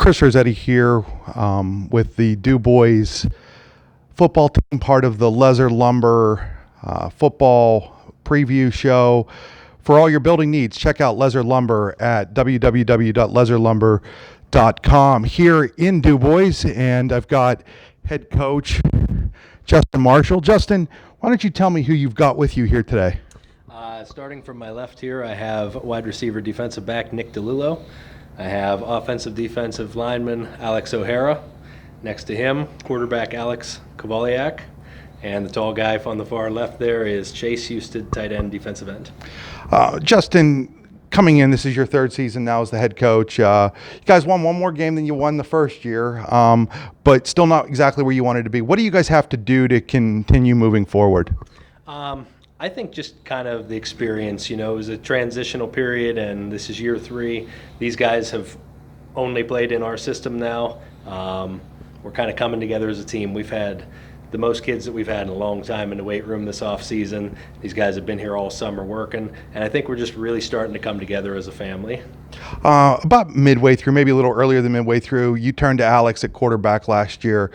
Chris Rossetti here with the DuBois football team, part of the Lesser Lumber football preview show. For all your building needs, check out Lesser Lumber at www.lesserlumber.com here in DuBois, and I've got head coach Justin Marshall. Justin, why don't you tell me who you've got with you here today? Starting from my left here, I have wide receiver defensive back Nick DeLulo. I have offensive defensive lineman Alex O'Hara. Next to him, quarterback Alex Kowaliak. And the tall guy on the far left there is Chase Houston, tight end, defensive end. Justin, coming in, this is your third season now as the head coach. You guys won one more game than you won the first year, but still not exactly where you wanted to be. What do you guys have to do to continue moving forward? I think just kind of the experience, it was a transitional period, and this is year 3. These guys have only played in our system now. We're kind of coming together as a team. We've had the most kids that we've had in a long time in the weight room this off season. These guys have been here all summer working, and I think we're just really starting to come together as a family. About midway through, maybe a little earlier than midway through, you turned to Alex at quarterback last year.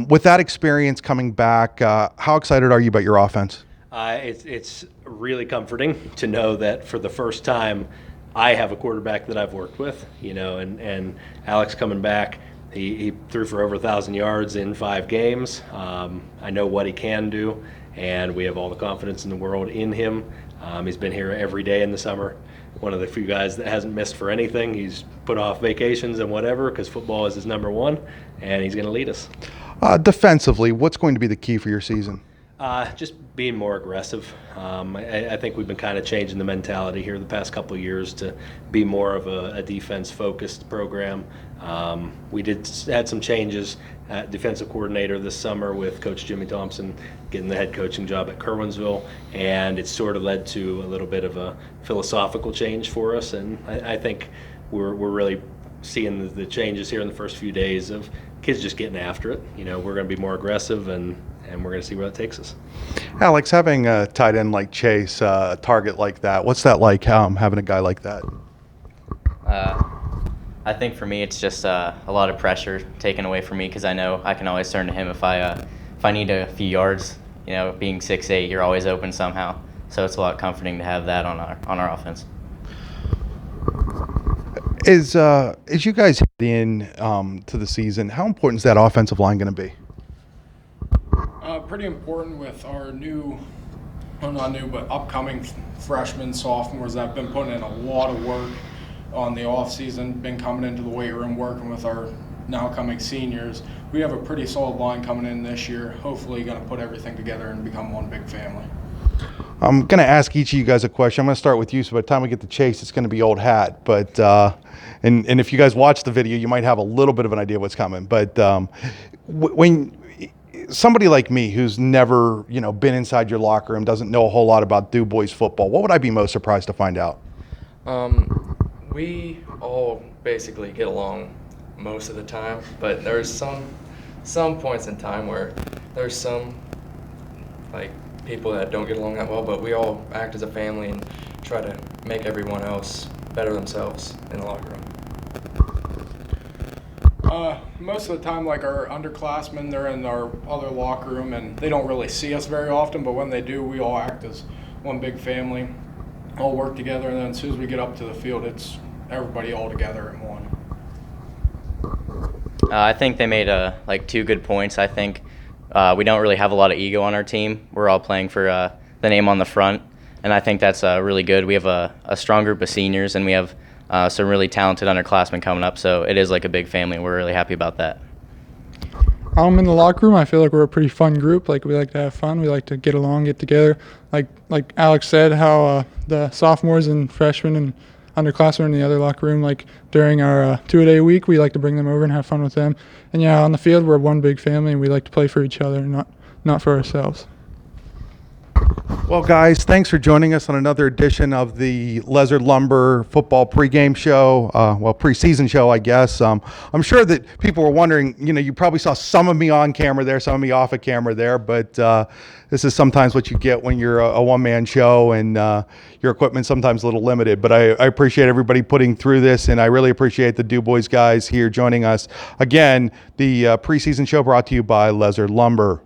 With that experience coming back, how excited are you about your offense? It's really comforting to know that for the first time I have a quarterback that I've worked with, and Alex coming back, he threw for over 1,000 yards in 5 games. I know what he can do, and we have all the confidence in the world in him. He's been here every day in the summer. One of the few guys that hasn't missed for anything. He's put off vacations and whatever because football is his number one, and he's going to lead us. Defensively, what's going to be the key for your season? Just being more aggressive. I think we've been kind of changing the mentality here the past couple of years to be more of a defense-focused program. We had some changes at defensive coordinator this summer with Coach Jimmy Thompson getting the head coaching job at Kerwinsville, and it's sort of led to a little bit of a philosophical change for us, and I think we're really seeing the changes here in the first few days of kids just getting after it. We're going to be more aggressive, and we're going to see where that takes us. Alex, having a tight end like Chase, a target like that, what's that like, having a guy like that? I think for me it's just a lot of pressure taken away from me because I know I can always turn to him if I need a few yards. Being 6'8", you're always open somehow. So it's a lot comforting to have that on our offense. As you guys head in to the season, how important is that offensive line going to be? Pretty important with our upcoming freshmen, sophomores that have been putting in a lot of work on the off season, been coming into the weight room, working with our now coming seniors. We have a pretty solid line coming in this year. Hopefully going to put everything together and become one big family. I'm going to ask each of you guys a question. I'm going to start with you, so by the time we get to Chase, it's going to be old hat. But and if you guys watch the video, you might have a little bit of an idea what's coming. But when somebody like me who's never been inside your locker room, doesn't know a whole lot about DuBois football, what would I be most surprised to find out? We all basically get along most of the time, but there's some points in time where there's some people that don't get along that well, but we all act as a family and try to make everyone else better themselves in the locker room. Most of the time, our underclassmen, they're in our other locker room, and they don't really see us very often, but when they do, we all act as one big family, all work together, and then as soon as we get up to the field, it's everybody all together in one. I think they made 2 good points. I think we don't really have a lot of ego on our team. We're all playing for the name on the front, and I think that's really good. We have a strong group of seniors, and we have some really talented underclassmen coming up, so it is like a big family. We're really happy about that. In the locker room, I feel like we're a pretty fun group. We like to have fun. We like to get along, get together. Like Alex said, how the sophomores and freshmen and underclassmen in the other locker room, during our 2-a-day week, we like to bring them over and have fun with them. And yeah, on the field, we're one big family, and we like to play for each other, not for ourselves. Well, guys, thanks for joining us on another edition of the Lizard Lumber football pregame show. Preseason show, I guess. I'm sure that people were wondering, you probably saw some of me on camera there, some of me off of camera there, but this is sometimes what you get when you're a one-man show and your equipment's sometimes a little limited. But I appreciate everybody putting through this, and I really appreciate the DuBois guys here joining us. Again, the preseason show brought to you by Lizard Lumber.